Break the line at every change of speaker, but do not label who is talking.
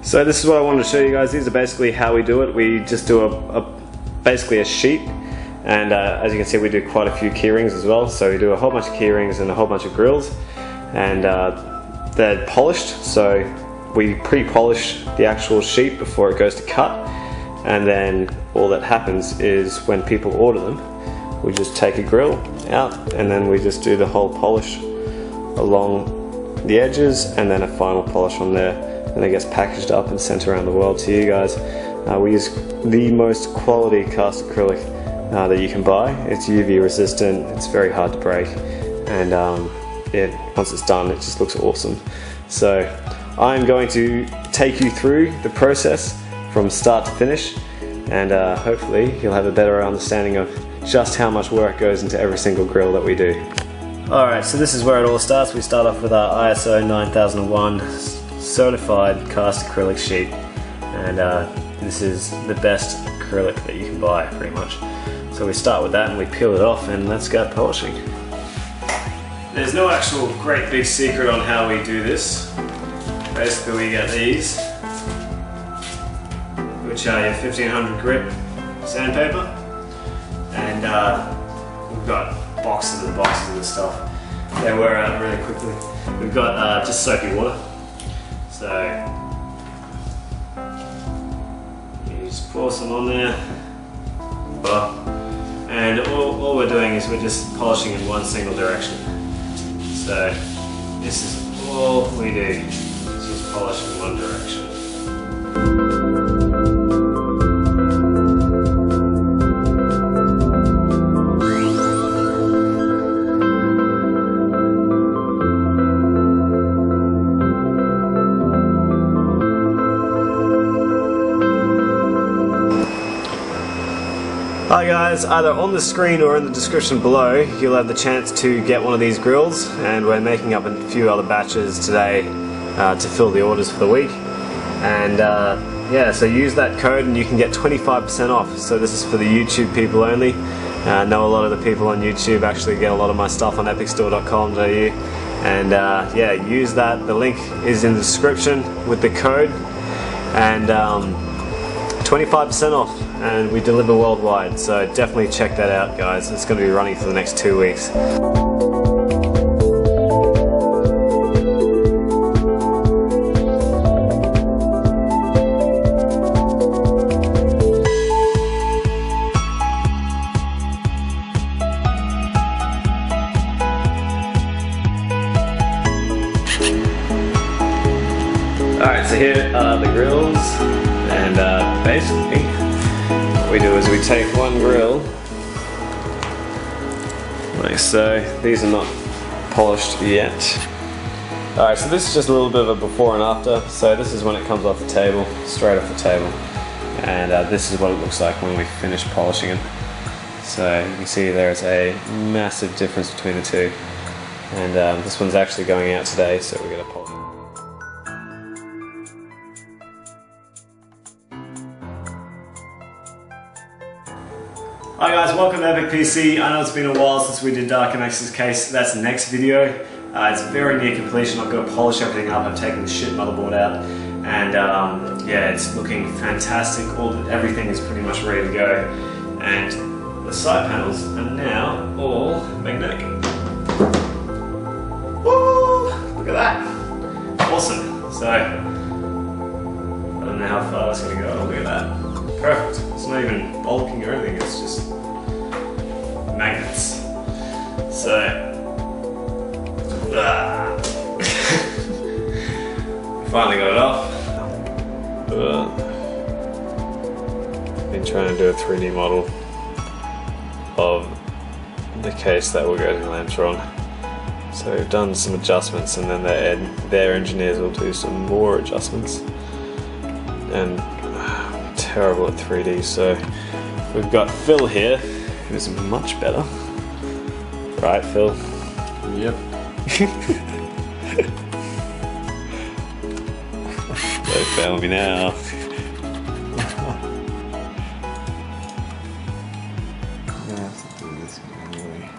So this is what I wanted to show you guys. These are basically how we do it. We just do basically a sheet, and as you can see we do quite a few keyrings as well. So we do a whole bunch of keyrings and a whole bunch of grills, and they're polished. So we pre-polish the actual sheet before it goes to cut, and then all that happens is when people order them, we just take a grill out and then we just do the whole polish along the edges and then a final polish on there, and it gets packaged up and sent around the world to you guys. We use the most quality cast acrylic that you can buy. It's UV resistant, it's very hard to break, and once it's done it just looks awesome. So I'm going to take you through the process from start to finish, and hopefully you'll have a better understanding of just how much work goes into every single grill that we do. Alright, so this is where it all starts. We start off with our ISO 9001 certified cast acrylic sheet, and this is the best acrylic that you can buy pretty much. So we start with that and we peel it off and let's go polishing. There's no actual great big secret on how we do this. Basically we get these, which are your 1500 grit sandpaper, and we've got boxes and boxes of this stuff. They wear out really quickly. We've got just soapy water, so you just pour some on there, and all we're doing is we're just polishing in one single direction. So this is all we do, is just polish in one direction. Hi guys, either on the screen or in the description below you'll have the chance to get one of these grills, and we're making up a few other batches today to fill the orders for the week. And yeah, so use that code and you can get 25% off. So this is for the YouTube people only. I know a lot of the people on YouTube actually get a lot of my stuff on epicstore.com.au, and yeah, use that. The link is in the description with the code, and 25% off, and we deliver worldwide, so definitely check that out guys. It's going to be running for the next 2 weeks. Alright, so here are the grills, and basically what we do is we take one grill like so. These are not polished yet. Alright, so this is just a little bit of a before and after. So this is when it comes off the table, straight off the table, and this is what it looks like when we finish polishing it. So you can see there's a massive difference between the two, and this one's actually going out today, so we're going to polish it. Hi guys, welcome to Epic PC. I know it's been a while since we did Dark MX's case. That's the next video. It's very near completion. I've got to polish everything up. I've taken the shit motherboard out, and yeah, it's looking fantastic. Everything is pretty much ready to go, and the side panels are now all magnetic. Woo! Look at that. Awesome. So I don't know how far that's going to go. Look at that. Perfect. It's not even bulking or anything, it's just magnets. So, finally got it off. Been trying to do a 3D model of the case that will go to the Lantron. So we've done some adjustments, and then their engineers will do some more adjustments. And terrible at 3D, so we've got Phil here, who's much better. Right, Phil?
Yep.
Don't fail me now.
I'm gonna have to do this manually.